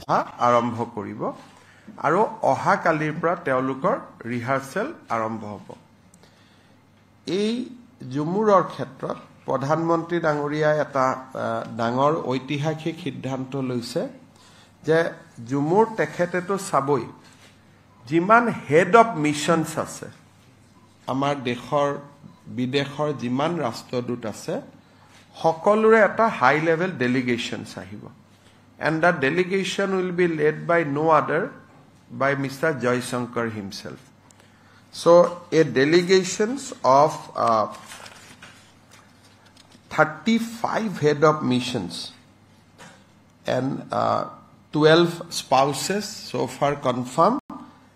সভা আৰম্ভ কৰিব আৰু অহা কালিৰ পৰা তেওঁলোকৰ ৰিহাৰ্সেল আৰম্ভ হ'ব এই জুমুৰৰ ক্ষেত্ৰত প্ৰধানমন্ত্ৰী ডাঙৰীয়াই এটা ডাঙৰ ঐতিহাসিক সিদ্ধান্ত লৈছে যে জুমুৰ তেখেতেতো চাবই যিমান হেড অফ মিশনছ আছে আমাৰ দেশৰ বিদেশৰ যিমান ৰাষ্ট্ৰদূত আছে সকলোৰে এটা হাই লেভেল ডেলিগেশ্যনছ আহিব and the delegation will be led by no other by Mr. Joy Shankar himself. So a delegations of 35 head of missions and 12 spouses so far confirmed,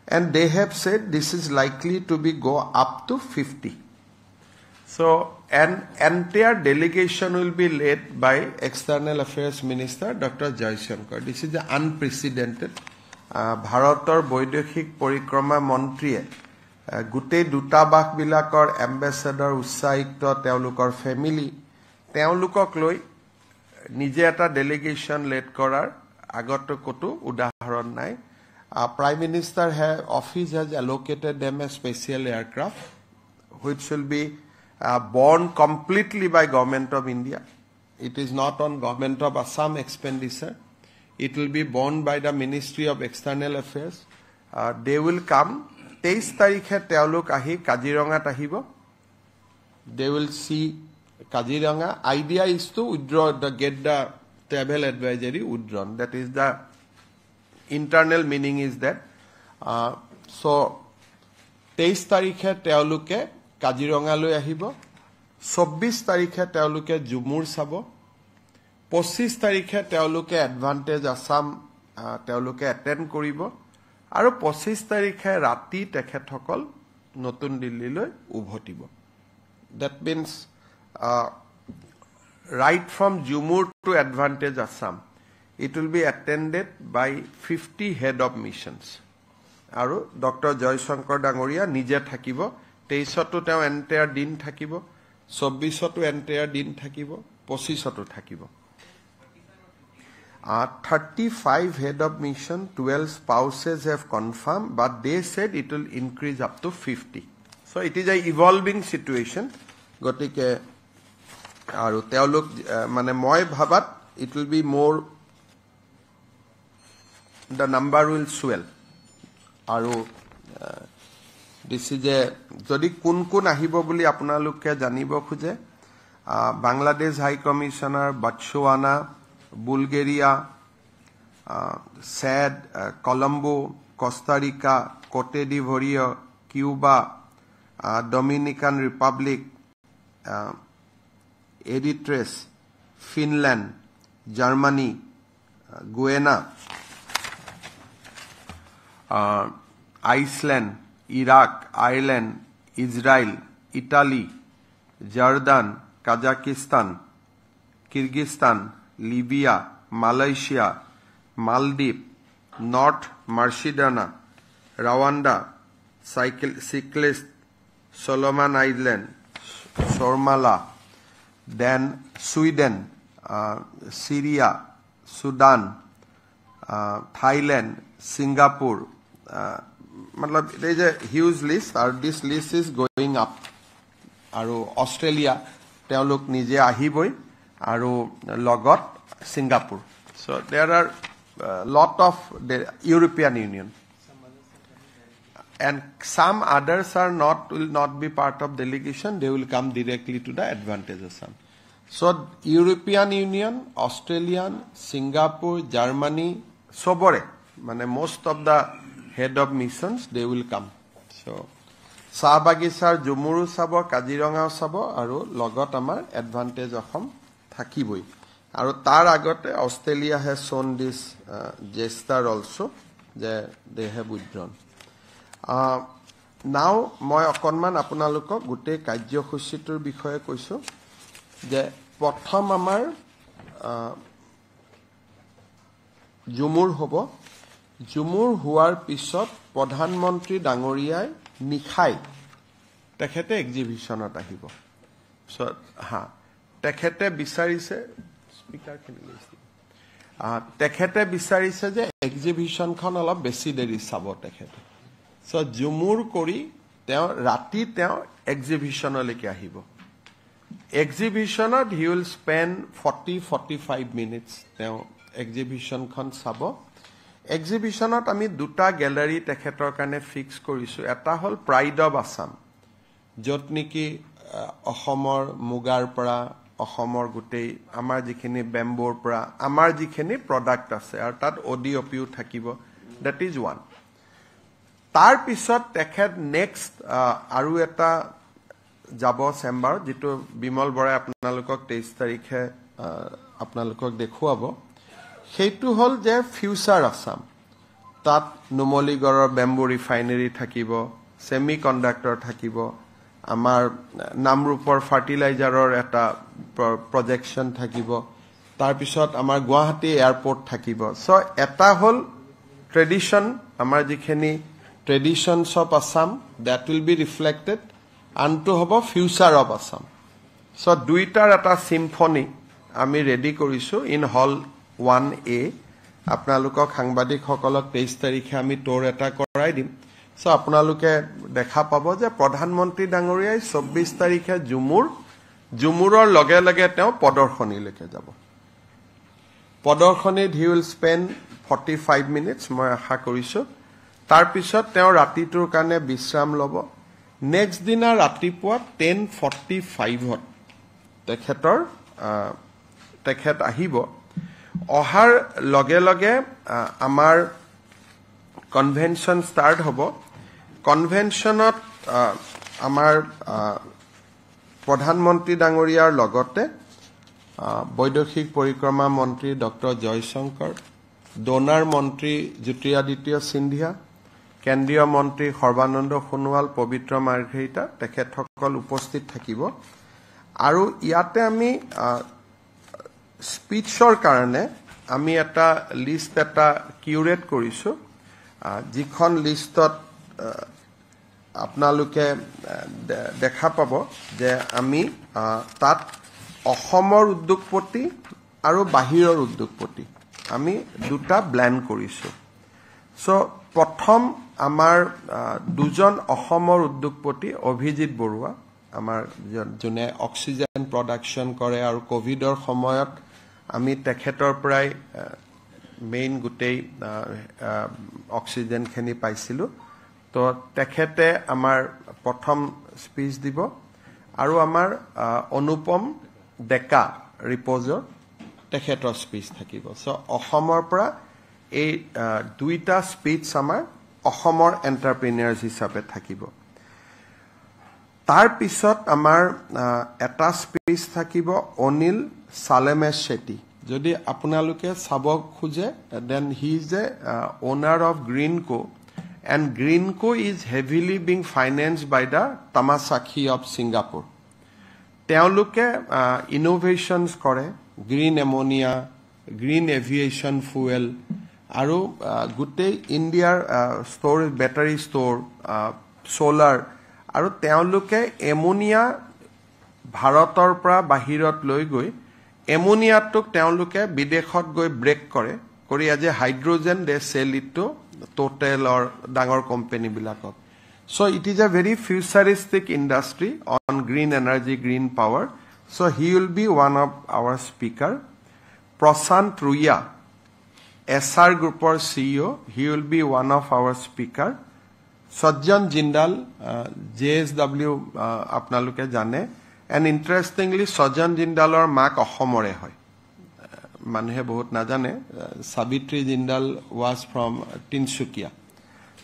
and they have said this is likely to be go up to 50. So an entire delegation will be led by External Affairs Minister Dr. Joy Shankar. This is the unprecedented. Bharator Boidekhik Porikrama Montriye Gutei Dutabash bilakor ambassador Ussayukta Teolukor family Teolukok loi nije eta delegation led korar agoto koto udaharon nai. Prime Minister office has allocated them a special aircraft which will be borne completely by Government of India. It is not on Government of Assam expenditure. It will be borne by the Ministry of External Affairs. They will come. 23 tarikhe teoluk ahi Kajirangat ahibo. They will see Kaziranga. Idea is to withdraw get the travel advisory withdrawn. That is the internal meaning is that. So 23 tarikhe teoluke Kaziranga লৈ আহিব 24 তাৰিখে তেওঁলোকে জুমুৰ চাব 25 তাৰিখে তেওঁলোকে advantage Assam তেওঁলোকে attend কৰিব আৰু 25 তাৰিখে ৰাতি তেখেতসকল নতুন দিল্লীলৈ উভতিব that means right from Jumur to advantage Assam it will be attended by 50 head of missions আৰু ডক্টৰ জয় শংকৰ ডাঙৰীয়া নিজে থাকিব 23 তো তেওঁ এন্টায়াৰ দিন থাকিব 24 তো এন্টায়াৰ দিন থাকিব 25 তো থাকিব 35 head of mission 12 spouses have confirmed but they said it will increase up to 50 so it is a evolving situation gotike aru teoluk mane moi bhabat it will be more the number will swell aru this is a যদি কোন কোন আহিব বুলি আপোনালোকে জানিব খুজে Bangladesh high commissioner Botswana Bulgaria Chad Colombia Costa Rica Cote d'Ivoire Cuba Dominican Republic Eritrea Finland Germany Guyana Iceland Iraq, Ireland, Israel, Italy, Jordan, Kazakhstan, Kyrgyzstan, Libya, Malaysia, Maldives, North Macedonia, Rwanda, Cyclist, Solomon Island, Somalia, then Sweden, Syria, Sudan, Thailand, Singapore. There is a huge list, or this list is going up. Aru Australia, teoluk nije ahiboi, aru logot Singapore. So there are lot of the European Union, and some others are will not be part of delegation. They will come directly to the advantage Assam. So European Union, Australian, Singapore, Germany, sobore, mane most of the head of missions they will come. So Sahabagishar Jumuru sabo Kaziranga sabo aru logot amar advantage Assam থাকিবই আৰু তাৰ আগতে Australia has shown this gesture also that they have withdrawn. Now মই অকনমান আপোনালোকক গুটে কাৰ্যসূচীটোৰ বিষয়ে কৈছো যে প্ৰথম আমাৰ জুমুৰ হ'ব জুমুৰ হোৱাৰ পিছত প্ৰধানমন্ত্ৰী ডাঙৰীয়াই নিখাই তেখেতে এক্সিবিশনত আহিব তেখেতে বিচাৰিছে স্পিকাৰ খিনি লৈছে তেখেতে বিচাৰিছে যে এক্সিবিশনখন অলপ বেছি দেৰি চাব তেখেতে সো জুমুৰ কৰি তেওঁ ৰাতি তেওঁ এক্সিবিশনলৈকে আহিব এক্সিবিশনত হি উইল স্পেন্ড 40-45 মিনিটস তেওঁ এক্সিবিশনখন চাব এক্সিবিশনত আমি দুটা গ্যালাৰি তেখেতৰ কাৰণে ফিক্স কৰিছো এটা হল প্ৰাইড অফ আসাম যত নেকি অসমৰ মুগাৰ পৰা অসমৰ গুটেই আমাৰ যিখিনি বেম্বৰ পৰা আমাৰ যিখিনি প্ৰডাক্ট আছে আৰু তাত অডিঅপিও থাকিব দ্যাট ইজ ওয়ান তাৰ পিছত তেখেত নেক্সট আৰু এটা যাব চেম্বাৰ যেটো বিমল বৰাই আপোনালোকক 23 তাৰিখে আপোনালোকক দেখুৱাব সেইটো হল যে ফিউচাৰ আসাম তাত নুমলীগড়ৰ বেম্বো ৰিফাইনাৰী থাকিব সেমি কন্ডাক্টৰ থাকিব আমাৰ নামৰূপৰ ফাৰ্টিলাইজাৰৰ এটা প্ৰজেকশন থাকিব তাৰ পিছত আমাৰ গুৱাহাটী এয়াৰপোৰ্ট থাকিব সো এটা হল ট্ৰেডিশন আমাৰ যিখিনি traditions of Assam that will be reflected আনটো হ'ব ফিউচাৰ অফ আসাম সো দুইটাৰ এটা সিম্ফনি আমি ৰেডি কৰিছো ইন হল 1A আপোনালোকক সাংবাদিকসকলক 23 তাৰিখে আমি টৰ এটা কৰাই দিম সো আপোনালোকে দেখা পাব যে প্ৰধানমন্ত্ৰী ডাঙৰীয়াই 24 তাৰিখে জুমুৰৰ লগে লগে তেওঁ প্ৰদৰ্শনীলৈকে যাব প্ৰদৰ্শনীত হি উইল স্পেন্ড 45 মিনিটস মই আশা কৰিছো তাৰ পিছত তেওঁ ৰাতিটোৰ কাৰণে বিশ্ৰাম ল'ব নেক্সট দিনা ৰাতিপুৱা 10:45 তেখেত আহিব অহাৰ লগে লগে আমাৰ কনভেনশন স্টাৰ্ট হ'ব কনভেনশনত আমাৰ প্ৰধানমন্ত্ৰী ডাঙৰীয়াৰ লগতে বৈদেশিক পৰিক্ৰমা মন্ত্ৰী ডক্টৰ জয়শংকৰ ডোনাৰ মন্ত্ৰী জ্যোতিৰাদিত্য সিন্ধিয়া কেন্দ্ৰীয় মন্ত্ৰী সৰ্বানন্দ সোণোৱাল পবিত্ৰ মাৰ্ঘেৰিটা তেখেতসকল উপস্থিত থাকিব আৰু ইয়াতে আমি স্পিচৰ কাৰণে আমি এটা লিষ্ট এটা কিউৰেট কৰিছো যিখন লিষ্টত আপোনালোকে দেখা পাব যে আমি তাত অসমৰ উদ্যোগপতি আৰু বাহিৰৰ উদ্যোগপতি আমি দুটা ব্লেন্ড কৰিছো সো প্ৰথম আমাৰ দুজন অসমৰ উদ্যোগপতি অভিজিত বৰুৱা আমাৰ জনে অক্সিজেন প্ৰডাকশন কৰে আৰু কোভিডৰ সময়ত আমি তেখেতৰ পৰাই মেইন গুটেই অক্সিজেন খিনি পাইছিলো তো তেখেতে আমাৰ প্ৰথম স্পিচ দিব আৰু আমাৰ অনুপম ডেকা ৰিপোজৰ তেখেতৰ স্পিচ থাকিব সো অসমৰ পৰা এই দুইটা স্পিচ আমাৰ অসমৰ এন্টাৰপ্ৰেনিয়াৰ্স হিচাপে থাকিব তাৰ পিছত আমাৰ এটা স্পিচ থাকিব অনিল সালেমেশ শেট্টি যদি আপোনালোকে চাব খুজে then he is a owner of Greenko and Greenco is heavily being financed by the Temasek of Singapore. তেওঁলোকে innovations কৰে green ammonia, green aviation fuel আৰু গুটেই ইণ্ডিয়াৰ storage battery store solar আৰু তেওঁলোকে ammonia ভাৰতৰ পৰা বাহিৰত লৈ গৈ ammonia-টোক তেওঁলোকে বিদেশত গৈ ব্ৰেক কৰে কৰি আজি hydrogen they sell it to Total or Dangor company bilakok. So it is a very futuristic industry on green energy, green power. So he will be one of our speaker. Prashant Ruya, SR Group or CEO, he will be one of our speaker. Sajjan Jindal, JSW apnaluke jane. And interestingly, Sajjan Jindal or Mak Ohomore hoy. মানুহে বহুত নাজানে Savitri Jindal was from Tinsukia.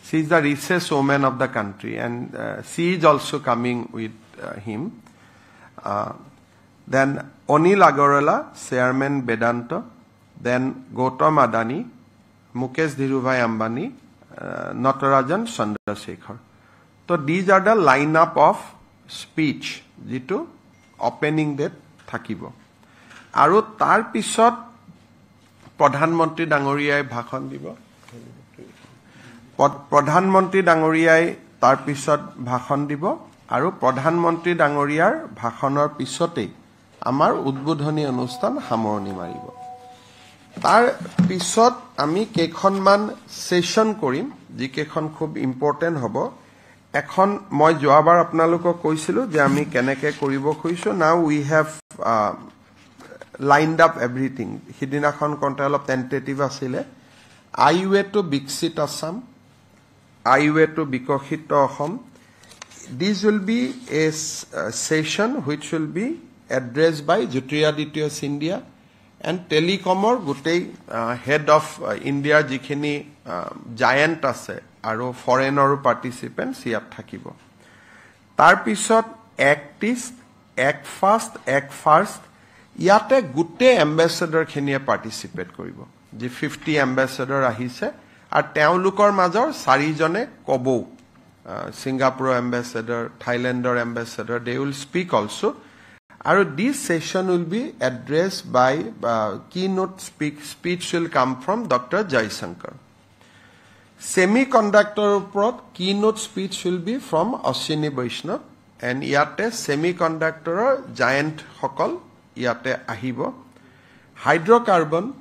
She is the richest woman of the country and she is also coming with him. Then Onil Agarwala, Chairman Vedanta, then Gautam Adani, Mukesh Dhirubhai Ambani, Natarajan Chandrasekhar. So these are the lineup of speech jitu opening date thakibo. আৰু তাৰ পিছত প্ৰধানমন্ত্ৰী ডাঙৰীয়াই ভাষণ দিব প্ৰধানমন্ত্ৰী ডাঙৰীয়াই তাৰ পিছত ভাষণ দিব আৰু প্ৰধানমন্ত্ৰী ডাঙৰীয়াৰ ভাষণৰ পিছতে আমাৰ উদ্বোধনী অনুষ্ঠান সামৰণি মাৰিব তাৰ পিছত আমি কেইখনমান সেশন কৰিম যিকেইখন খুব ইম্পৰ্টেন্ট হ'ব এখন মই যোৱাবাৰ আপোনালোকক কৈছিলো যে আমি কেনেকৈ কৰিব খুজিছো now we have lined up everything হিদিনাখন কন্টে অলপ টেন্টেটিভ আছিলে আইওয়ে টু বিকশিত আসাম আইওয়ে টু বিকশিত Assam this will be a session which will be addressed by Jyotiraditya Scindia and telecomor gutei head of India jikhini giant ase aru foreigner participants iat thakibo tar pisot act first ইয়াতে গুটে এম্বাসেডৰ খিনিয়ে পাৰ্টিসিপেট কৰিব যে 50 এম্বাসেডৰ আহিছে আৰু তেওঁলোকৰ মাজৰ 4 জনে কব Singapore ambassador, Thailander ambassador, they will speak also. And this session will be addressed by keynote speech will come from Dr. Jaisankar. Semiconductor keynote speech will be from Ashwini Vaishnav and yate semiconductor giant hokol yate ahibo. Hydrocarbon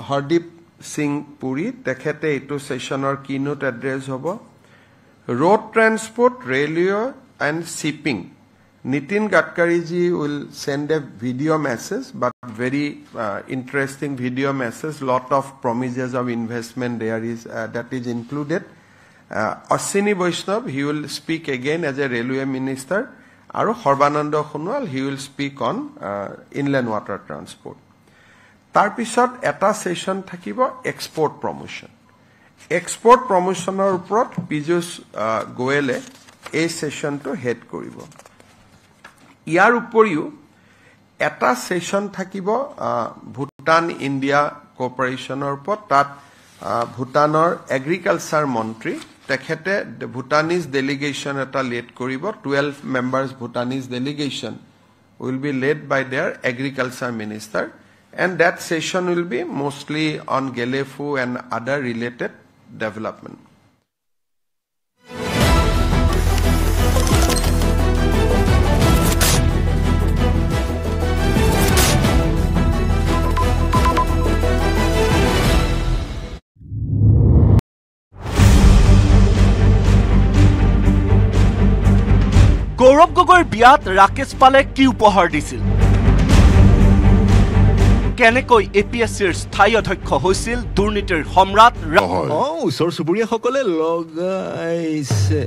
Hardeep Singh Puri tekhete etu session or keynote address hobo. Road transport, railway and shipping. Nitin Gadkari ji will send a video message, but very interesting video message. Lot of promises of investment there is that is included. Ashwini Vaishnav, he will speak again as a railway minister. Aru Sarbananda Sonowal, he will speak on inland water transport. Tar pisot eta session thakibo export promotion. Export promotioner upৰত Piyush Goyale এই সেশনটো head কৰিব ইয়াৰ উপৰিও এটা session থাকিব Bhutan India কোঅপাৰেচনৰ ওপৰত তাত ভুটানৰ agriculture মন্ত্ৰী তেখেতে Bhutanese delegation এটা লিড কৰিব 12 মেম্বাৰ্স Bhutanese delegation will be led by their agriculture minister and that session will be mostly on Gelefu and other related development. গৌৰৱ গগৈৰ বিয়াত ৰাকেশ পালে কি উপহাৰ দিছিল কেনেকৈ এপিএসসিৰ স্থায়ী অধ্যক্ষ হৈছিল দুৰ্নীতিৰ সম্ৰাট ওচৰ চুবুৰীয়াসকলে লগাইছে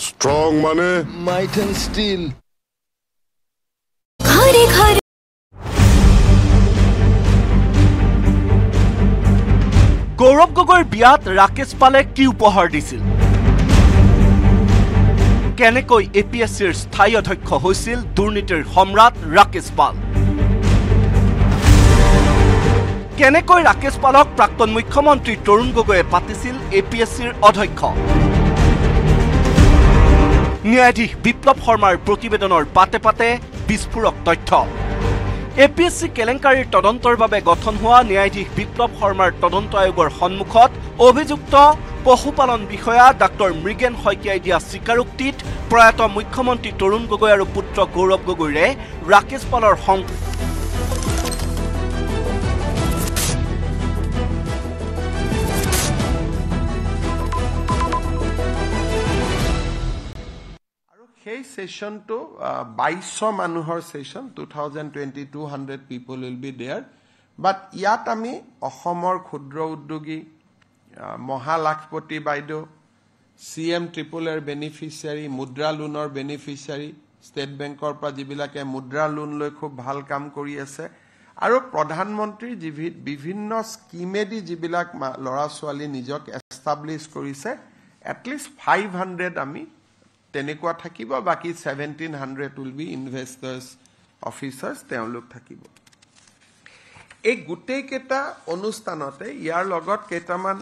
ষ্ট্ৰং মানে মাইট এণ্ড ষ্টিল গৌৰৱ গগৈৰ বিয়াত ৰাকেশ পালে কি উপহাৰ দিছিল কেনেকৈ এপিএসসিৰ স্থায়ী অধ্যক্ষ হৈছিল দুৰ্নীতিৰ সম্ৰাট ৰাকেশ পাল কেনেকৈ ৰাকেশ পালক প্ৰাক্তন মুখ্যমন্ত্ৰী তৰুণ গগৈয়ে পাতিছিল এপিএসসিৰ অধ্যক্ষ ন্যায়াধীশ বিপ্লৱ শৰ্মাৰ প্ৰতিবেদনৰ পাতে পাতে বিস্ফোৰক তথ্য এপিএসসি কেলেংকাৰীৰ তদন্তৰ বাবে গঠন হোৱা ন্যায়াধীশ বিপ্লৱ শৰ্মাৰ তদন্ত আয়োগৰ সন্মুখত অভিযুক্ত পশুপালন বিষয়া ডাক্তৰ মৃগেন শইকীয়াই দিয়া স্বীকাৰোক্তিত প্ৰয়াত মুখ্যমন্ত্ৰী তৰুণ গগৈ আৰু পুত্ৰ গৌৰৱ গগৈৰে ৰাকেশ পালৰ Hey session to 22 মানুহৰ session 2020 200 people will be there but ইয়াত আমি অসমৰ ক্ষুদ্ৰ উদ্যোগী মহালাখপতি বাইদেউ CM ট্ৰিপল এৰ বেনিফিচিয়াৰী মুদ্ৰা লোনৰ বেনিফিচিয়াৰী ষ্টেট বেংকৰ পৰা যিবিলাকে মুদ্ৰা লোন লৈ খুব ভাল কাম কৰি আছে আৰু প্ৰধানমন্ত্ৰী বিভিন্ন স্কিমেদি যিবিলাক লৰা ছোৱালী নিজক এষ্টাব্লিছ কৰিছে at least 500 আমি তেনেকুৱা থাকিব বাকি 1700 will be investors officers তেওঁলোক থাকিব এই গুটেই কেটা অনুষ্ঠানতে ইয়াৰ লগত কেটামান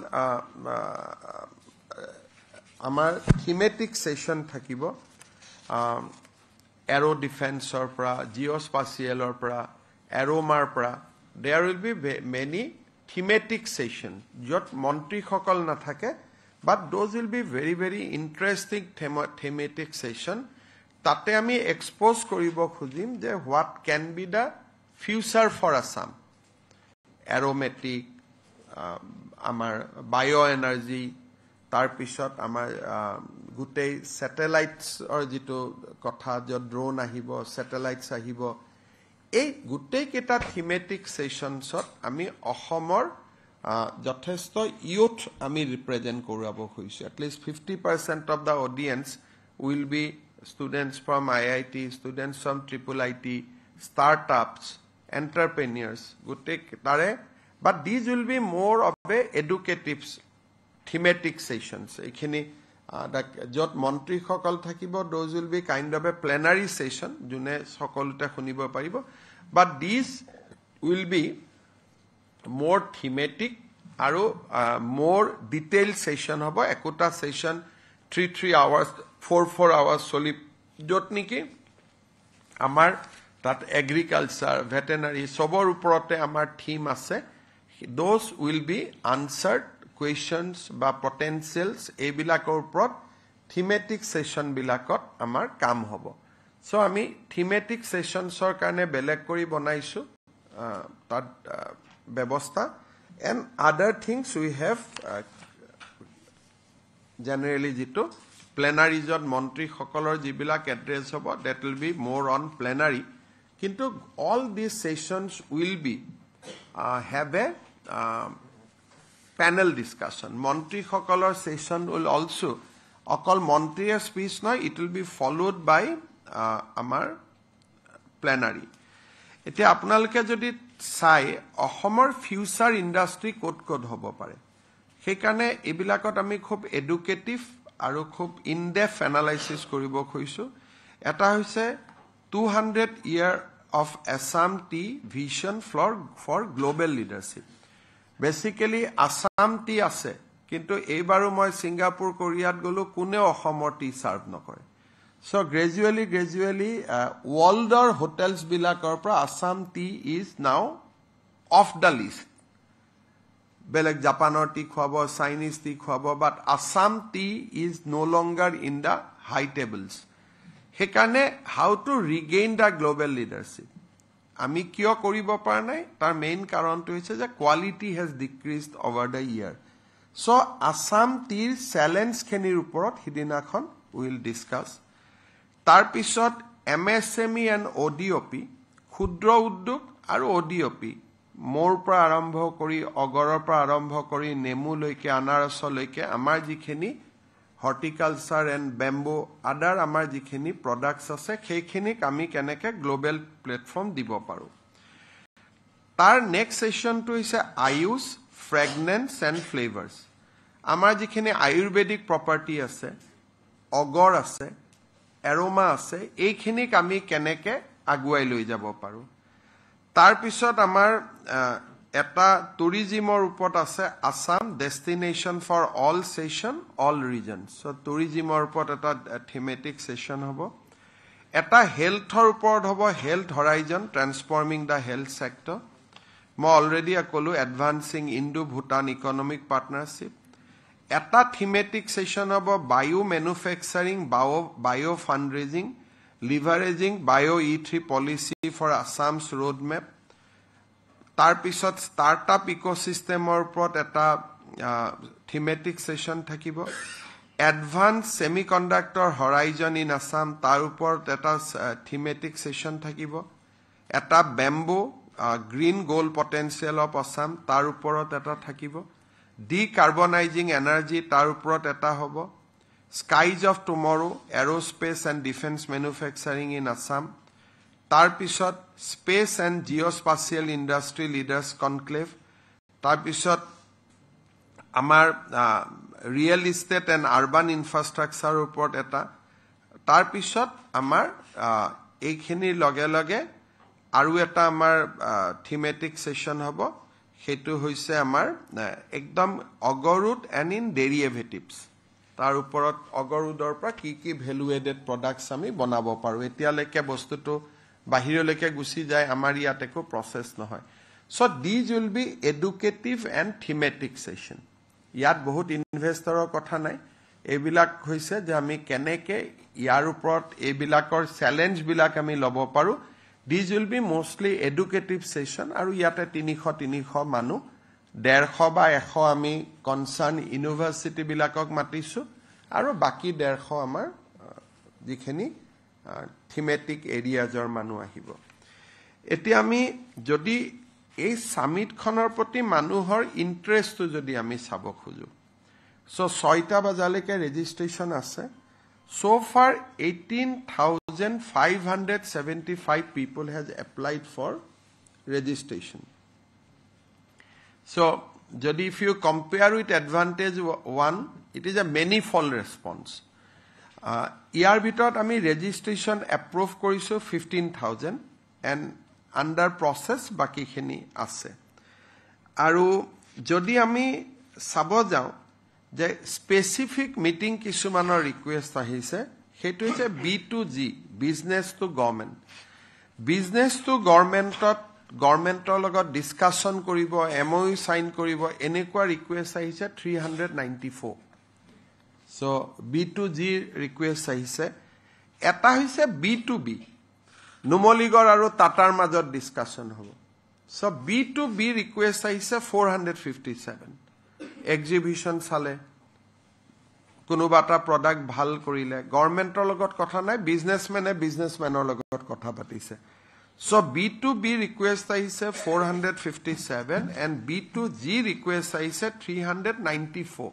আমাৰ থিমেটিক সেশন থাকিব এৰো ডিফেন্সৰ পৰা জিঅস্পাশিয়েলৰ পৰা এৰোমাৰ পৰা there will be many thematic session যত মন্ত্ৰী সকল না থাকে but those will be very very interesting thematic session tate ami expose koribo khujim je what can be the future for Assam, aromatic, আমাৰ bioenergy, তাৰ পিছত আমাৰ গুটেই satellites যিটো কথা যে ড্ৰোন আহিব, satellites আহিব, এই গুটেই কেইটা thematic sessionsত আমি অসমৰ যথেষ্ট youth আমি represent কৰাব খুজিছো. At least 50% of the audience will be students from IIT, students from IIIT, startups, entrepreneurs, গুটেই তাৰে. But these will be more of a educative thematic sessions. এখিনি যত মন্ত্ৰী সকল থাকিব, those will be kind of a plenary session যোনে সকলোতে শুনিব পাৰিব. But these will be more thematic আৰু more detailed session হ'ব. একোটা session 3 hours 4 hours চলি, যত নেকি আমাৰ তাত agriculture, veterinary সবৰ ওপৰতে আমাৰ থিম আছে. Those will be answered questions বা potentials এইবিলাকৰ ওপৰত thematic session বিলাকত আমাৰ কাম হ'ব. So আমি thematic sessionsৰ কাৰণে বেলেগ কৰি বনাইছো তাত ব্যৱস্থা. And other things we have generally যিটো plenaryজত মন্ত্ৰী সকলৰ যিবিলাক এড্ৰেছ হ'ব, that will be more on plenary. কিন্তু all these sessions will be have a panel discussion. Mantri hokolor session will also okol Mantri's speech no, it will be followed by amar plenary. Ete apnaloke jodi sai Ahomor future industry kod hobo pare. Heikane ebilakot ami khub educative aru khub in-depth analysis koribo khoisu. Eta hoise 200 year of Assam Tea vision for global leadership. Basically Assam tea আছে, কিন্তু এইবাৰো মই সিঙ্গাপুৰ কোৰিয়াত গলো কোনে অসমৰ T সাৰ্ভ নকৰে. So gradually worldৰ hotels বিলাকৰ পৰা Assam tea is now off the list. বেলেগ জাপানৰ টি খুৱাব, চাইনিজ টি খুৱাব, but Assam tea is no longer in the high tables. হেকানে how to regain the global leadership. আমি কিয় কৰিব পৰা নাই, তাৰ মেইন কাৰণটো হৈছে যে quality has decreased over the year. So Assam টিৰ চ্যালেঞ্জ খিনিৰ ওপৰত হিদিনাখন উইল ডিসকাস. তাৰ পিছত এমএসএমই এণ্ড ওডিওপি, ক্ষুদ্ৰ উদ্যোগ আৰু ওডিওপি, মোৰ পৰা আৰম্ভ কৰি অগৰৰ পৰা আৰম্ভ কৰি নেমুলৈকে আনাৰসলৈকে আমাৰ যিখিনি হৰ্টিকালচাৰ এণ্ড বেম্বো আদাৰ আমাৰ যিখিনি প্ৰডাক্টছ আছে সেইখিনিক আমি কেনেকৈ গ্লোবেল প্লেটফৰ্ম দিব পাৰোঁ. তাৰ নেক্সট সেশ্যনটো হৈছে আয়ুষ, ফ্ৰেগনেন্স এণ্ড ফ্লেভাৰ্ছ. আমাৰ যিখিনি আয়ুৰ্বেদিক প্ৰপাৰ্টি আছে, অগৰ আছে, এৰোমা আছে, এইখিনিক আমি কেনেকৈ আগুৱাই লৈ যাব পাৰোঁ. তাৰ পিছত আমাৰ এটা টুৰিজিমৰ ওপৰত আছে Assam destination for all seasons all reasons. So টুৰিজিমৰ ওপৰত এটা থিমেটিক সেশন হ'ব. এটা হেল্থৰ ওপৰত হ'ব health horizon transforming the health sector. মই অলৰেডি ক'লো advancing Indo Bhutan economic partnership. এটা থিমেটিক সেশন হ'ব bio manufacturing, bio fundraising, leveraging bio E3 policy for Assam's road map. তাৰ পিছত ষ্টাৰ্টআপ ইকোসিস্টেমৰ ওপৰত এটা থিমেটিক সেশন থাকিব. Advance semiconductor horizon in Assam, তাৰ ওপৰত এটা থিমেটিক সেশন থাকিব. এটা bamboo green gold potential of Assam, তাৰ ওপৰত এটা থাকিব. ডিকাৰ্বনাইজিং এনাৰ্জি, তাৰ ওপৰত এটা হ'ব. Skies of tomorrow, aerospace and defence manufacturing in Assam. তাৰ পিছত space and geospatial industry leaders conclave. তাৰপিছত আমাৰ ৰিয়েল ইষ্টেট এণ্ড আৰ্বান ইনফ্ৰাষ্ট্ৰাকচাৰৰ ওপৰত এটা. তাৰপিছত আমাৰ এইখিনিৰ লগে লগে আৰু এটা আমাৰ থিমেটিক সেশন হ'ব. সেইটো হৈছে আমাৰ একদম অগৰুড এণ্ড ইন ডেৰিভেটিভছ. তাৰ ওপৰত অগৰুডৰ পৰা কি ভেলু এডেড প্ৰডাক্টছ আমি বনাব পাৰোঁ. এতিয়ালৈকে বস্তুটো বাহিৰলৈকে গুচি যায়, আমাৰ ইয়াত একো প্ৰচেছ নহয়. So these will be educative and thematic session. ইয়াত বহুত ইনভেষ্টৰৰ কথা নাই. এইবিলাক হৈছে যে আমি কেনেকৈ ইয়াৰ ওপৰত এইবিলাকৰ চেলেঞ্জবিলাক আমি ল'ব পাৰোঁ These will be mostly educative session আৰু ইয়াতে 300 মানুহ 150 বা 100 আমি কনসাৰ্ন ইউনিভাৰ্সিটি বিলাকক মাতিছো আৰু বাকি 150 আমাৰ যিখিনি থিমেটিক এৰিয়াজৰ মানুহ আহিব এটি আমি যদি এই সামিট খনৰ প্ৰতি মানুহৰ ইন্টাৰেষ্টটো যদি আমি চাব খুজো সো 6টা বজালৈকে ৰেজিষ্ট্ৰেচন আছে so far 18,575 people has applied for registration so যদি if you compare with advantage 1 it is a manifold response ইয়াৰ ভিতৰত আমি registration approve কৰিছো 15,000 and under process বাকিখিনি আছে আৰু যদি আমি চাব যাও যে স্পেসিফিক মিটিং কিছুমানৰ ৰিকুৱেষ্ট আহিছে হেতু হৈছে B2G বিজনেস টু গভৰ্নমেন্টৰ লগত ডিসকাশন কৰিব MOU সাইন কৰিব এনেকুৱা ৰিকুৱেষ্ট আহিছে 394 সো B2G ৰিকুৱেষ্ট আহিছে এটা হৈছে B2B নুমলিগৰ আৰু টাটাৰ মাজত ডিসকাশন হ'ব সো B2B ৰিকুৱেষ্ট আহিছে 457 exhibition sale কোনোবাটা product ভাল কৰিলে গভৰ্নমেন্টৰ লগত কথা নাই বিজনেসম্যানৰ লগত কথা পাতিছে so B2B request আহিছে 457 and B2G request আহিছে 394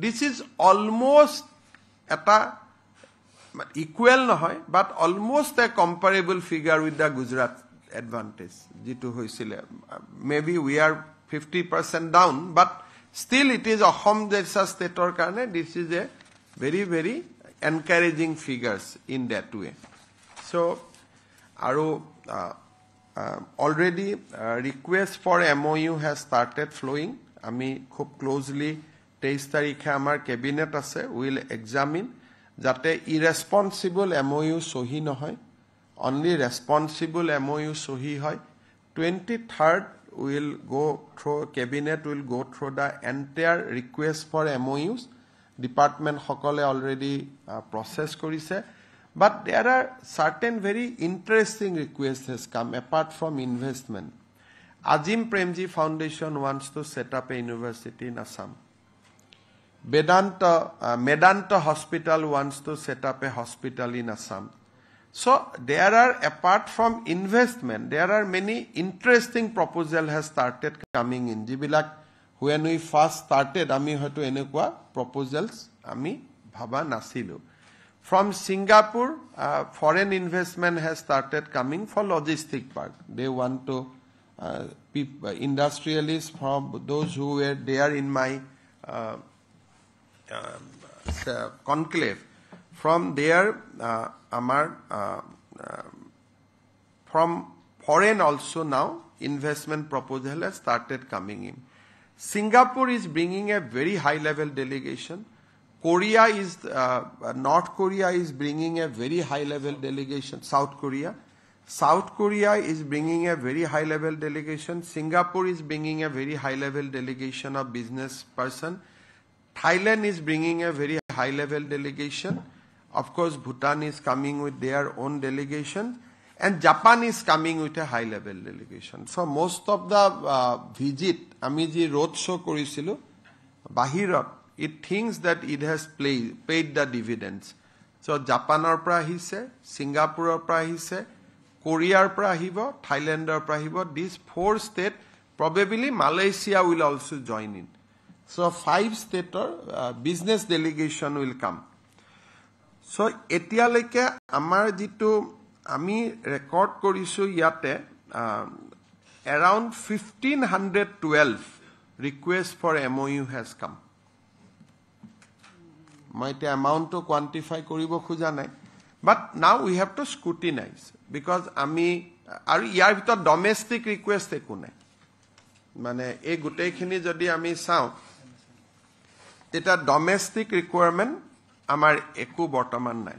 this is almost eta equal নহয় but almost a comparable figure with the Gujarat advantage jitu hoisile maybe we are 50% down but still it is Assam jesa state or karone this is a very encouraging figures in that way so aru already request for MOU has started flowing ami khub closely 23 tarikhe amar cabinet ase will examine jate irresponsible MOU sohi nohoy only responsible MOU sohi hoy 23rd will go through cabinet will go through the entire request for MOUs department hokole already process korise but there are certain very interesting requests has come apart from investment Azim Premji Foundation wants to set up a university in Assam Medanta Hospital wants to set up a hospital in Assam so there are apart from investment there are many interesting proposal has started coming in jibilak when we first started ami hoto enekwa proposals ami bhaba nasilu from Singapore foreign investment has started coming for logistic park they want to industrialists from those who were there in my conclave from there from foreign also now investment proposal has started coming in Singapore is bringing a very high level delegation North Korea is bringing a very high level delegation South Korea is bringing a very high level delegation Singapore is bringing a very high level delegation of business person Thailand is bringing a very high level delegation Of course, Bhutan is coming with their own delegation, and Japan is coming with a high-level delegation. So most of the visit, Amiji roadshow korisilu, Bahirot, it thinks that it has paid the dividends. So Japan pra ahise, Singapore pra ahise, Korea pra ahibo, Thailand pra ahibo. These 4 states, probably Malaysia will also join in. So 5 state business delegation will come. So etialeke amar jitu ami record korisu yate around 1512 requests for MOU has come maite amount to quantify koribo khuja nai but now we have to scrutinize because ami aru yar bhitor domestic request eku nai mane ei gutei khini jodi ami sao eta domestic requirement amar eku bortoman nai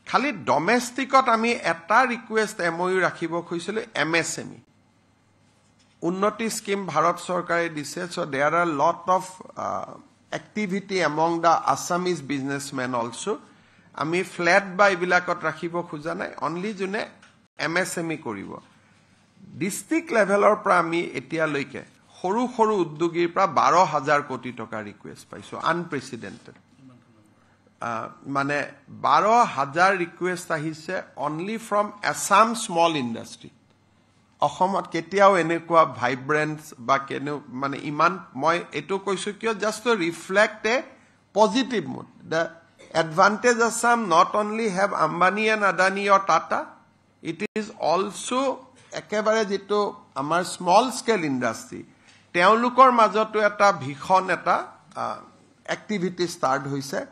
khali domesticot ami eta request MOU rakhibo khoisile MSME unnoti scheme bharat sarkare dise so there are lot of activity among the Assamese businessmen also ami flat by bilakot rakhibo khuja nai only june MSME কৰিব district লেভেলৰ পৰা আমি এতিয়ালৈকে সৰু সৰু উদ্যোগীৰ পৰা 12,000 কোটি টকা ৰিকুৱেষ্ট পাইছো আনপ্ৰেসিডেন্টেড মানে 12,000 ৰিকুৱেষ্ট আহিছে only from Assam small industry অসমত কেতিয়াও এনেকুৱা ভাইব্ৰেন্স বা কেনে মানে ইমান মই এটো কৈছো কিয় just to reflect a positive mood the advantage Assam not only have Ambani and Adani or Tata, it is also ekebare jito amar small scale industry. Teolukor majoto eta bhikhon eta activity start hoise.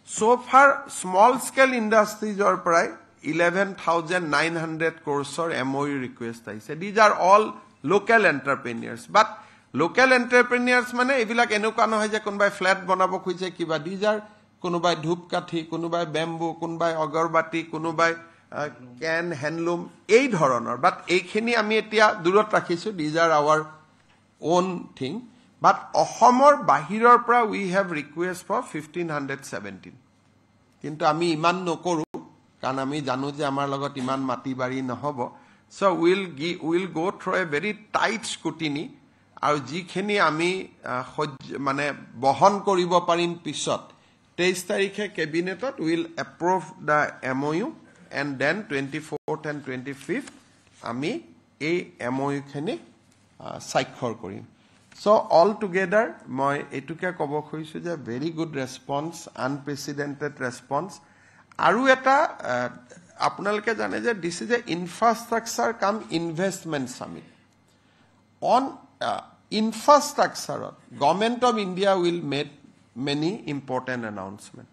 So far small scale industries or pray 11,900 crores or MOU request aise. These are all local entrepreneurs. But local entrepreneurs mane ebilak enuka no hoy je konbai flat banabo khoise kiba. These are কোনোবাই ধূপকাঠি কোনোবাই bamboo কোনোবাই অগৰবাতি কোনোবাই can handloom এই ধৰণৰ বাট এইখিনি আমি এতিয়া দূৰত ৰাখিছো these are our own thing but অসমৰ বাহিৰৰ পৰা উই হ্যাভ ৰিকুৱেষ্ট ফৰ 1517 কিন্তু আমি ইমান নকৰো কাৰণ আমি জানো যে আমাৰ লগত ইমান মাটি বাৰী নহব so will go through A very tight scrutiny আৰু যিখিনি আমি মানে বহন কৰিব পাৰিম পিছত 23 তাৰিখে কেবিনেটত will approve the MOU and then 24th and 25th আমি এই MOU খিনি স্বাক্ষৰ কৰিম so all together মই এটুকে ক'ব খুজিছো যে very good response unprecedented response আৰু এটা আপোনালোকে জানে যে this is a infrastructure come investment summit on infrastructure government of India will make many important announcements.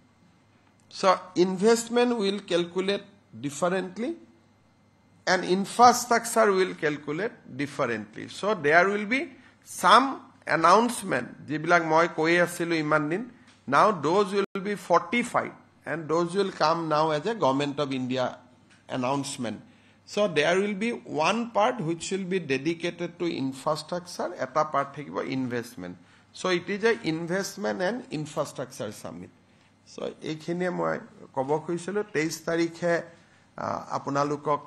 So investment will calculate differently and infrastructure will calculate differently. So there will be some announcement. Jibilak moi koi asilu iman din. Now those will be fortified and those will come now as a Government of India announcement. So there will be one part which will be dedicated to infrastructure, eta part thakibo investment. So it is a investment and infrastructure summit. So ekhine moi kobo khoisilo 23 tarikhe apunalukok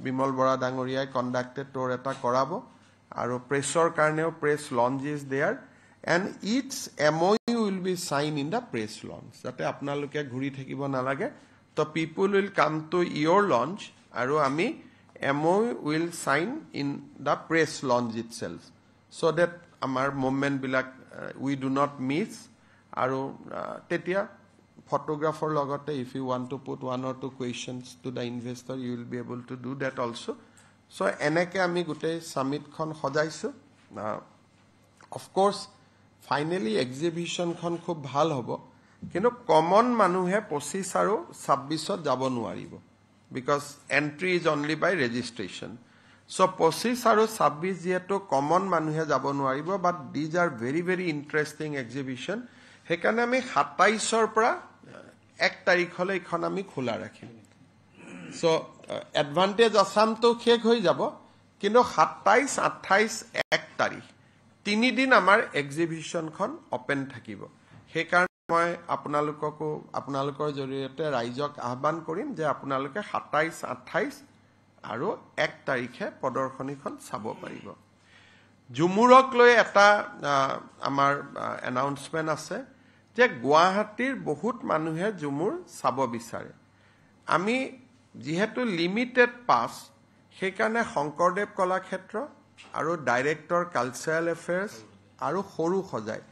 Bimal Bora Dangoria conducted tour eta korabo aru pressor karneo press launch is there and each MOU will be signed in the press launch jate apnaluke ghuri thakibo nalage so people will come to your launch aru ami MOU will sign in the press launch itself so that amar movement bilak we do not miss aru tetia photographer logote if you want to put one or two questions to the investor you will be able to do that also so eneke ami gute summit khon khojaisu of course finally exhibition khon khub bhal hobo kintu common manuhe 25 aru 26 ot jabo nuaribo because entry is only by registration so 25 aru 26 jeto common manuhe jabo nuaribo but these are very very interesting exhibition hekane ami 27 or পৰা 1 তাৰিখলৈ এখন আমি খোলা ৰাখিম so advantage Assam to শেষ হৈ যাব কিন্তু 27 28 1 তাৰিখ 3 দিন আমাৰ এক্সিবিশন খন ওপেন থাকিব হে কাৰণ মই আপোনালোকৰ জৰিয়তে ৰাইজক আহ্বান কৰিম যে আপোনালোকে 27 28 আৰু 1 তাৰিখে প্ৰদৰ্শনীখন চাব পাৰিব জুমুৰক লৈ এটা আমাৰ এনাউন্সমেন্ট আছে যে গুৱাহাটীৰ বহুত মানুহে জুমুৰ চাব বিচাৰে আমি যেহেতু লিমিটেড পাস সেইকাৰণে শংকৰদেৱ কলাক্ষেত্ৰ আৰু ডাইৰেক্টৰ কালচাৰেল এফেয়াৰ্স আৰু সৰু সজাই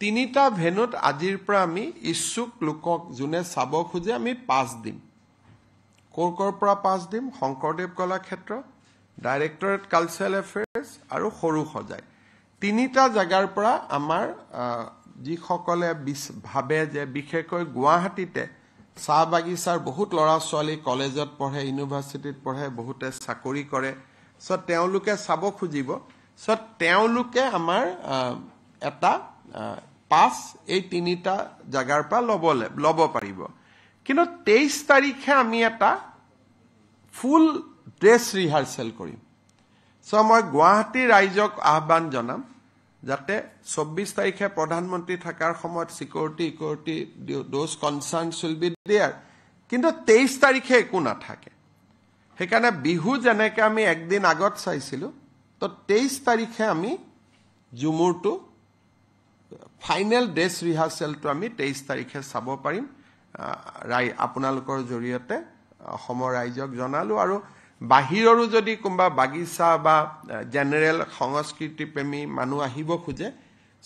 তিনিটা ভেনুত আজিৰ পৰা আমি ইচ্ছুক লোকক জুনে চাব খুজে আমি পাস দিম কোৰ পৰা পাস দিম শংকৰদেৱ কলাক্ষেত্ৰ ডাইৰেক্টৰেট কালচাৰেল এফেয়াৰ্স আৰু সৰু সজাই তিনিটা জাগাৰ পৰা আমাৰ যি সকলে ভাবে যে বিশেষকৈ গুৱাহাটীতে চাহ বাগিচাৰ বহুত লৰা ছোৱালী কলেজত পঢ়ে ইউনিভাৰ্সিটিত পঢ়ে বহুতে চাকৰি কৰে সো তেওঁলোকে চাব খুজিব সো তেওঁলোকে আমাৰ এটা পাস এই তিনিটা জাগাৰ পৰা লব পাৰিব কিন্তু 23 তাৰিখে আমি এটা ফুল ড্ৰেছ ৰিহাৰ্সেল কৰিম সো মই গুৱাহাটী ৰাইজক আহ্বান জনাম যাতে 24 তাৰিখে প্ৰধানমন্ত্ৰী থাকাৰ সময়ত security those concerns will be there কিন্তু 23 তাৰিখে একো না থাকে সেইকাৰণে বিহু যেনেকৈ আমি একদিন আগত চাইছিলোঁ তো 23 তাৰিখে আমি ঝুমুৰটো ফাইনেল ড্ৰেছ ৰিহাৰ্চেলটো আমি 23 তাৰিখে চাব পাৰিম আপোনালোকৰ জৰিয়তে অসমৰ ৰাইজক জনালো আৰু বাহিৰৰো যদি কোনোবা বাগিচা বা জেনেৰেল সংস্কৃতি প্ৰেমী মানুহ আহিব খোজে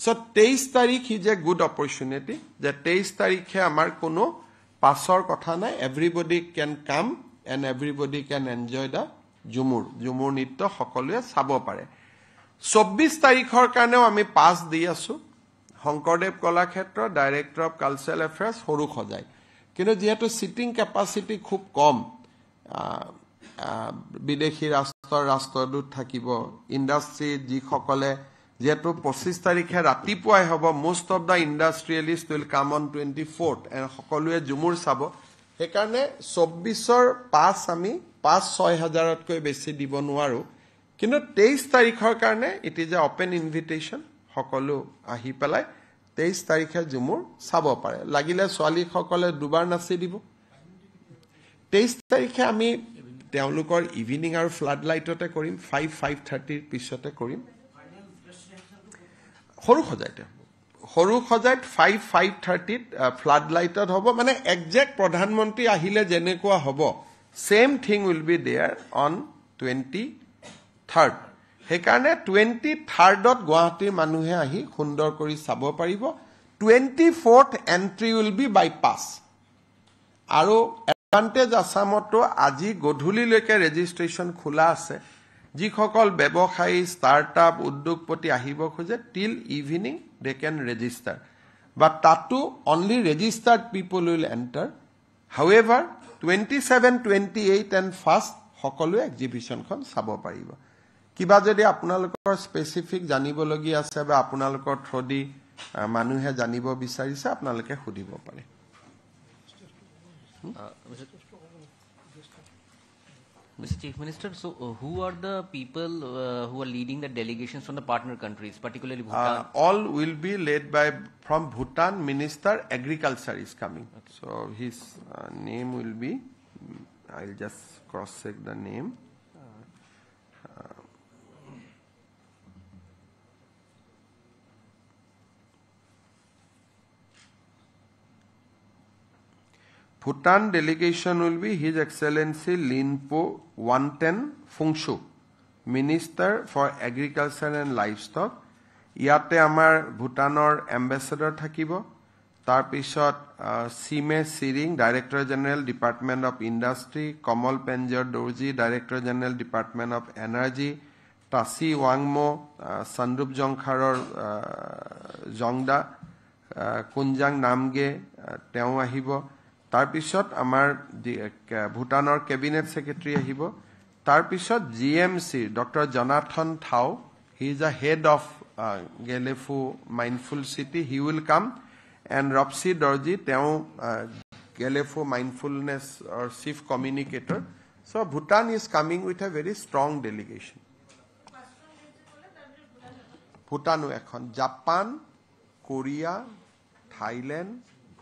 সো 23 তাৰিখ ইজ এ গুড অপৰচুনিটি যে 23 তাৰিখে আমাৰ কোনো পাছৰ কথা নাই everybody can come and everybody can enjoy the Jhumur নৃত্য সকলোৱে চাব পাৰে 24 তাৰিখৰ কাৰণেও আমি পাছ দি আছো Sankardev Kalakshetra director of cultural affairs সৰু সজাই কিন্তু যেহেতু সিটিং ক্যাপাসিটি খুব কম বিদেশী ৰাষ্ট্ৰদূত থাকিব ইন্ডাষ্ট্ৰি যিসকলে যেহেতু 25 তাৰিখে ৰাতিপুৱাই হ'ব most of the industrialist will come on 24th and সকলোৱে ঝুমুৰ চাব সেইকাৰণে 24ৰ পাছ আমি 5-6 হাজাৰতকৈ বেছি দিব নোৱাৰো কিন্তু 23 তাৰিখৰ কাৰণে it is a open invitation সকলো আহি পেলাই 23 তাৰিখে ঝুমুৰ চাব পাৰে লাগিলে ছোৱালীসকলে দুবাৰ নাচি দিব 23 তাৰিখে আমি তেওঁলোকৰ ইভিনিং আৰু ফ্লাড লাইটতে কৰিম 5:30 পিছতে কৰিম সৰু সজাইত 5:30 ফ্লাড লাইটত হ'ব মানে একজেক্ট প্ৰধানমন্ত্ৰী আহিলে যেনেকুৱা হ'ব same thing will be there on 23rd সেইকাৰণে 23rd গুৱাহাটীৰ মানুহে আহি সুন্দৰ কৰি চাব পাৰিব 24th এন্ট্ৰি উইল বি বাই পাছ আৰু এডভান্টেজ আসামতো আজি গধূলিলৈকে ৰেজিষ্ট্ৰেচন খোলা আছে যিসকল ব্যৱসায়ী ষ্টাৰ্টআপ উদ্যোগপতি আহিব খোজে টিল evening De can register but তাতো only registered people will enter however 27, 28 and 1st সকলোৱে এক্সিবিশ্যনখন চাব পাৰিব কিবা যদি আপোনালোকৰ স্পেচিফিক জানিবলগীয়া আছে বা আপোনালোকৰ থ্ৰদি মানুহে জানিব বিচাৰিছে আপোনালোকে সুধিব পাৰে Mr. Chief Minister, so who are the people who are leading the delegations from the partner countries, particularly Bhutan? All will be led by from Bhutan. Minister Agriculture is coming. Okay. So his name will be, I'll just cross check the name. Bhutan delegation will be His Excellency Linpo Wanten Phungshu, Minister for Agriculture and Livestock. Iate amar Bhutanor ambassador thakibo. Tar pisot Sime Siring, Director General Department of Industry, Kamal Penjar Dorji, Director General Department of Energy, Tasi Wangmo, Sandrup Jongkharor Jongda, Kunjang Namge, Teo ahibo. তাৰপিছত আমাৰ ভুটানৰ cabinet secretary আহিব তাৰপিছত GMC doctor Jonathan Thao he is a head of Gelephu mindful city he will come and Rapsi Dorji তেওঁ Gelephu mindfulness or chief communicator so Bhutan is coming with a very strong delegation ভুটানো এখন Japan Korea Thailand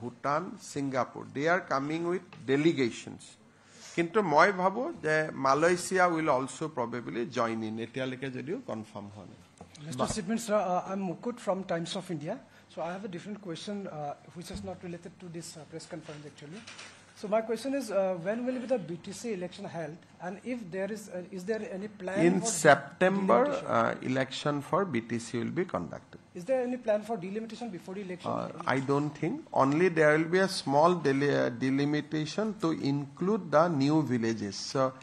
Bhutan, Singapore. They are coming with delegations. Kintu moi bhabo je Malaysia will also probably join in. Etialeke jodio confirm hone. Mr. Chief Minister, I'm Mukut from Times of India. So I have a different question which is not related to this press conference actually. So my question is, when will be the BTC election held, and if there is there any plan? In September, election for BTC will be conducted. Is there any plan for delimitation before the election? I don't think. Only there will be a small delimitation to include the new villages. So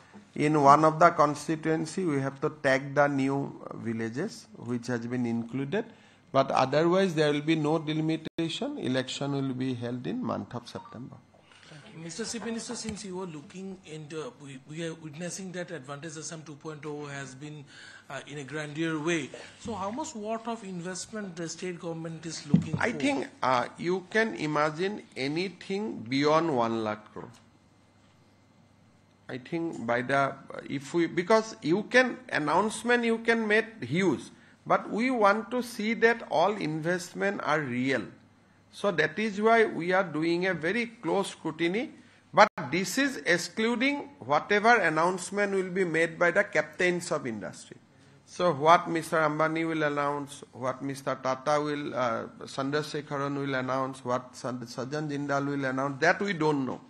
in one of the constituency, we have to tag the new villages which has been included. But otherwise, there will be no delimitation. Election will be held in month of September. Mr. Chief Minister, since you were looking into, we are witnessing that Advantage Assam 2.0 has been in a grandeur way. So how much worth of investment the state government is looking for? I think you can imagine anything beyond 1 lakh crore. I think by the, because you can, announcement you can make huge, but we want to see that all investment are real. So that is why we are doing a very close scrutiny. But But this is excluding whatever announcement will be made by the captains of industry. So what Mr. Ambani will announce, what Mr. Tata will, Chandrasekharan will announce, what Sajjan Jindal will announce, that we don't know.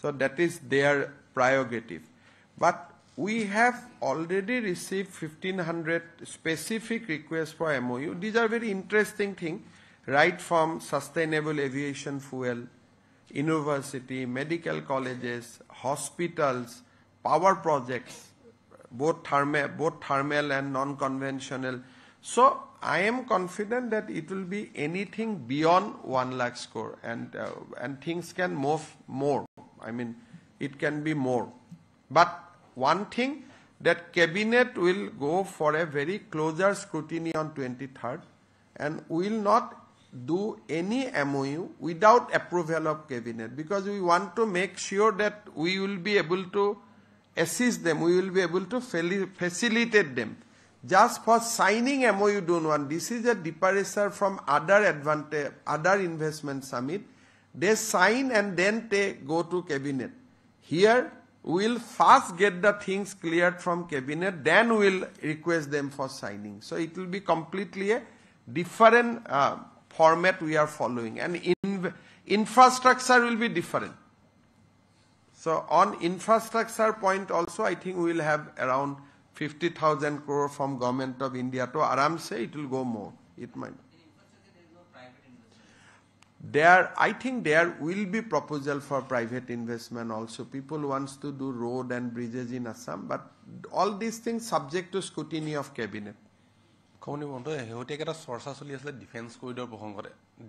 So that is their prerogative. But we have already received 1,500 specific requests for MOU. These are very interesting things, right from sustainable aviation fuel, university, medical colleges, hospitals, power projects, both thermal and non-conventional. So I am confident that it will be anything beyond 1 lakh crore, and things can move more. I mean, it can be more. But one thing, that cabinet will go for a very closer scrutiny on 23rd, and will not do any MOU without approval of cabinet, because we want to make sure that we will be able to assist them, we will be able to facilitate them. Just for signing MOU don't want. This is a departure from other investment summit. They sign and then they go to cabinet. Here we will first get the things cleared from cabinet, then we will request them for signing. So it will be completely a different format we are following, and infrastructure will be different. So on infrastructure point also, I think we will have around 50,000 crore from Government of India. To Aram say it will go more. It might. I think there will be proposal for private investment also. People wants to do road and bridges in Assam, but all these things subject to scrutiny of cabinet.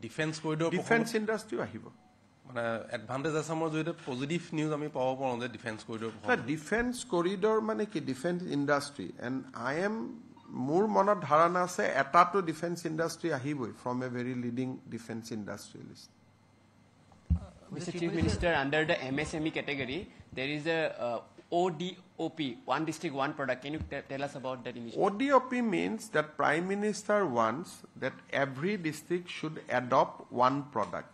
Defense corridor defense industry ahibo. Advantage Assamor positive news ami pawo paron je defense corridor. Defense corridor mane ki defense industry, and I am more monot dharana ase eta to defense industry ahiboi from a very leading defense industrialist. Mr. Chief Minister, under the MSME category, there is a ODOP, one district, one product. Can you tell us about that initiative? ODOP means that Prime Minister wants that every district should adopt one product.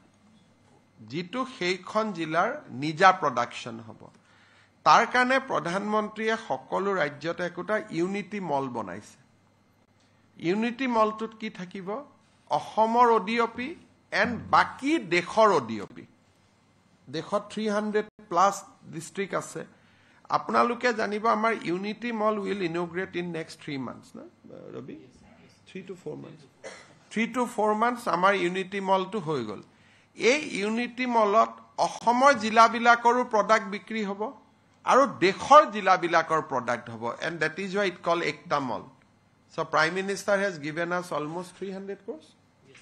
Jitu Heikhon Jilar Nija production hobo. Tar kane Pradhan Montriye Hokolu Rajyot ekota Unity Mall bonaise. Unity Mall tut ki thakibo? Ahomor ODOP and Baki Dekhor ODOP. Dekhor 300 plus district ase. Apnaluke janiba amar Unity Mall will inaugurate in next 3 months, na Rabi? 3 to 4 months. 3 to 4 months amar Unity Mall to hoi gol. A Unity Mallot Ahomor jila bilakoru product bikri hobo aru dekhor jila bilakor product hobo, and that is why it called Ekta Mall. So Prime Minister has given us almost 300 crores. Yes,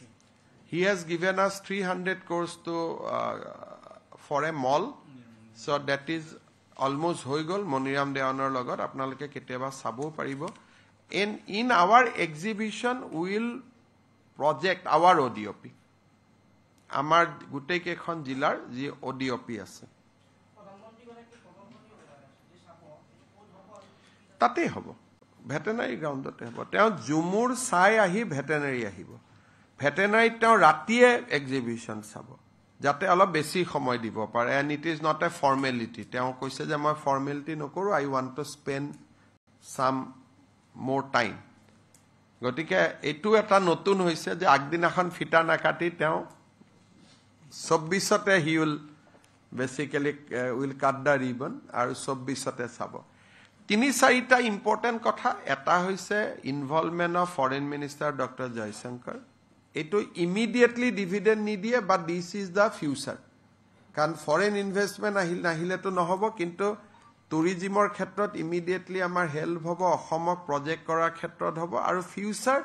he has given us 300 crores to for a mall. So that is almost hoigol Moniram Deonor logot apnaloke keteba sabo paribo. In our exhibition we will project our ODOP. Amar gutei kekhon jilar ji ODOP ase. Tate hobo. Veterinary ground te hobo. Teo Jumur sai ahi veterinary ahibo. Veterinary teo ratiye exhibition sabo. Jate alop besi somoy dibo pare, and it is not a formality. Teo koise je moi formality nokoru, I want to spend some more time. Gotike etu eta notun hoise je agdinakhon fita nakati teo 24 he will basically will cut the ribbon aru 24 sabo. Tini saita important kotha eta hoise involvement of Foreign Minister Dr. Jaishankar. Eto immediately dividend nidiye, but this is the future. Kan foreign investment nahile to nohobo, kintu tourismor khetrot immediately amar help hobo, Ahomok project kora khetrot hobo, aru future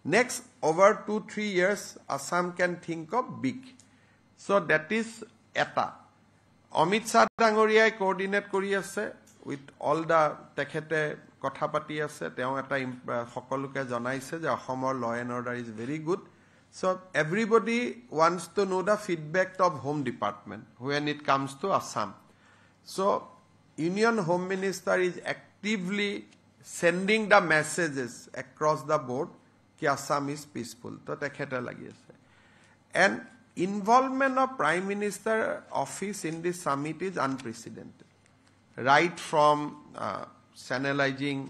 next over 2-3 years Assam can think of big. So that is eta. Amit Shah Dangoriai coordinate kori ase with all the tekhete kotha pati ase, teo eta hokoluke janaise je Ahomor law and order is very good. So everybody wants to know the feedback of Home Department when it comes to Assam. So Union Home Minister is actively sending the messages across the board ki Assam is peaceful. To tekhete lagi ase. And involvement of Prime Minister office in this summit is unprecedented. Right from channelizing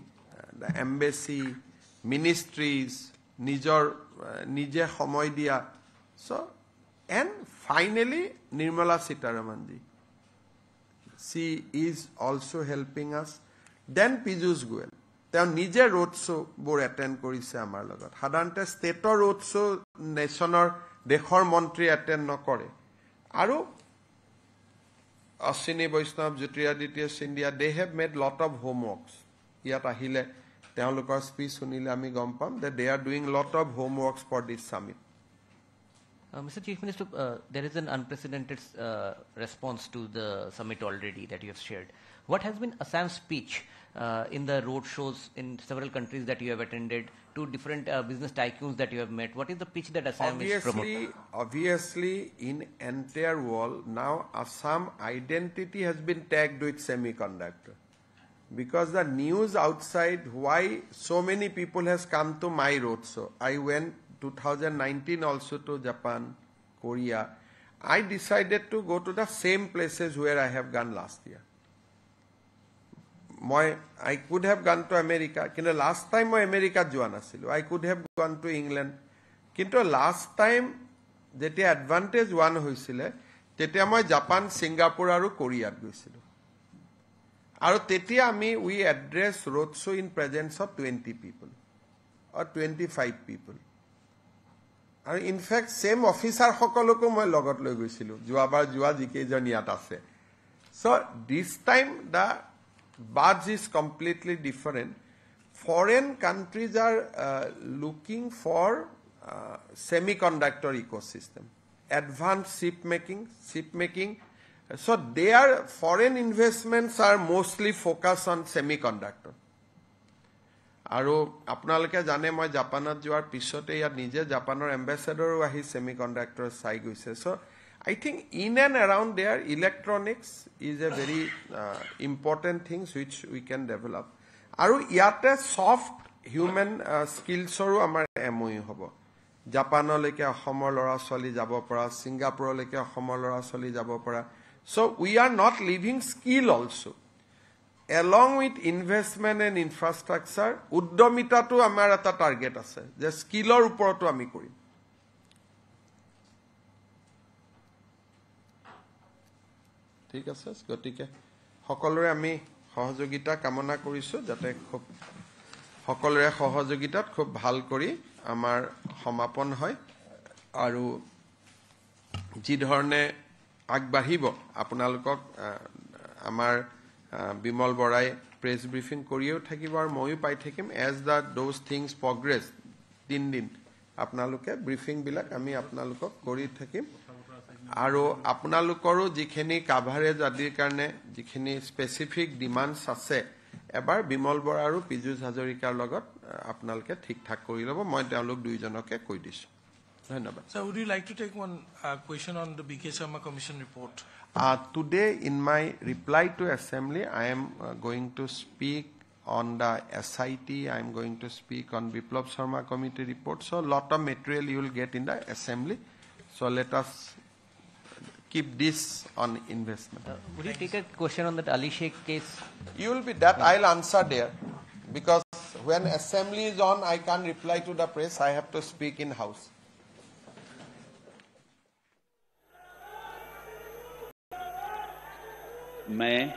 the embassy, ministries, nije samoy dia. So, and finally, Nirmala Sitharaman ji. She is also helping us. Then Piyush Goyal. They nije road show bor attend korise amar logot. Hadante state road show national dekhor montri attend nokore. Aru Ashwini Vaishnav, Jyotiraditya Scindia, they have made lot of homeworks. Yat ahile teolokor speech sunile ami gom pam that they are doing lot of homeworks for this summit. Mr. Chief Minister, there is an unprecedented response to the summit already that you have shared. What has been Assam's speech in the road shows in several countries that you have attended, to different business tycoons that you have met? What is the pitch that Assam is promoting? Obviously, in entire world, now Assam identity has been tagged with semiconductor. Because the news outside why so many people has come to my road show. I went 2019 also to Japan, Korea. I decided to go to the same places where I have gone last year. I could have gone to America. Kintu last time I America joa nasilu. I could have gone to England. Kintu last time jetia advantage one hoisile, tetia moi Japan, Singapore aru Korea goisilu. Aru tetia we address road show in presence of 20 people or 25 people. And in fact, same officer hokoloko moi logot loi goisilu. Joabar joa jikejon yat ase. So this time the Buzz is completely different. Foreign countries are looking for semiconductor ecosystem, advanced ship making. So their foreign investments are mostly focused on semiconductor. Aru apnaloke jane moi Japanot joar pisote ya nije Japanor ambassador ahi semiconductor sai goise. So I think in and around there, electronics is a very important thing which we can develop. Aru yate soft human skills oru amar MOU hobo. Japanoleke Asomor lora choli jabo para, Singaporeleke Asomor lora choli jabo para. So we are not leaving skill also. Along with investment and infrastructure, uddomita to amar eta target ase. Je skillor uporoto ami korim. ঠিক আছে গতিকে সকলোৰে আমি সহযোগিতা কামনা কৰিছো যাতে খুব সকলোৰে সহযোগিতাত খুব ভাল কৰি আমাৰ সমাপন হয় আৰু যি ধৰণে আগবাঢ়িব আপোনালোকক আমাৰ বিমল বৰাই প্ৰেছ ব্ৰিফিং কৰিও থাকিব আৰু ময়ো পাই থাকিম as the those things progress দিন আপোনালোকে ব্ৰিফিং বিলাক আমি আপোনালোকক কৰি থাকিম আৰু আপোনালোকৰো যিখিনি কাভাৰেজ আদিৰ কাৰণে যিখিনি স্পেসিফিক ডিমান্ডছ আছে এবাৰ বিমল বৰা আৰু পিজুজ হাজৰিকাৰ লগত আপোনালোকে ঠিক ঠাক কৰি ল'ব মই তেওঁলোক দুইজনকে কৈ দিছো ধন্যবাদ So would you like to take one question on the BK Sharma Commission report? Today in my reply to assembly I am going to speak on the SIT, I am going to speak on Biplab Sharma committee report, so lot of material you will get in the assembly, so let us keep this on investment. Would you take a question on that Ali Sheikh case? You will be that I'll answer there because when assembly is on I can't reply to the press, I have to speak in house. मैं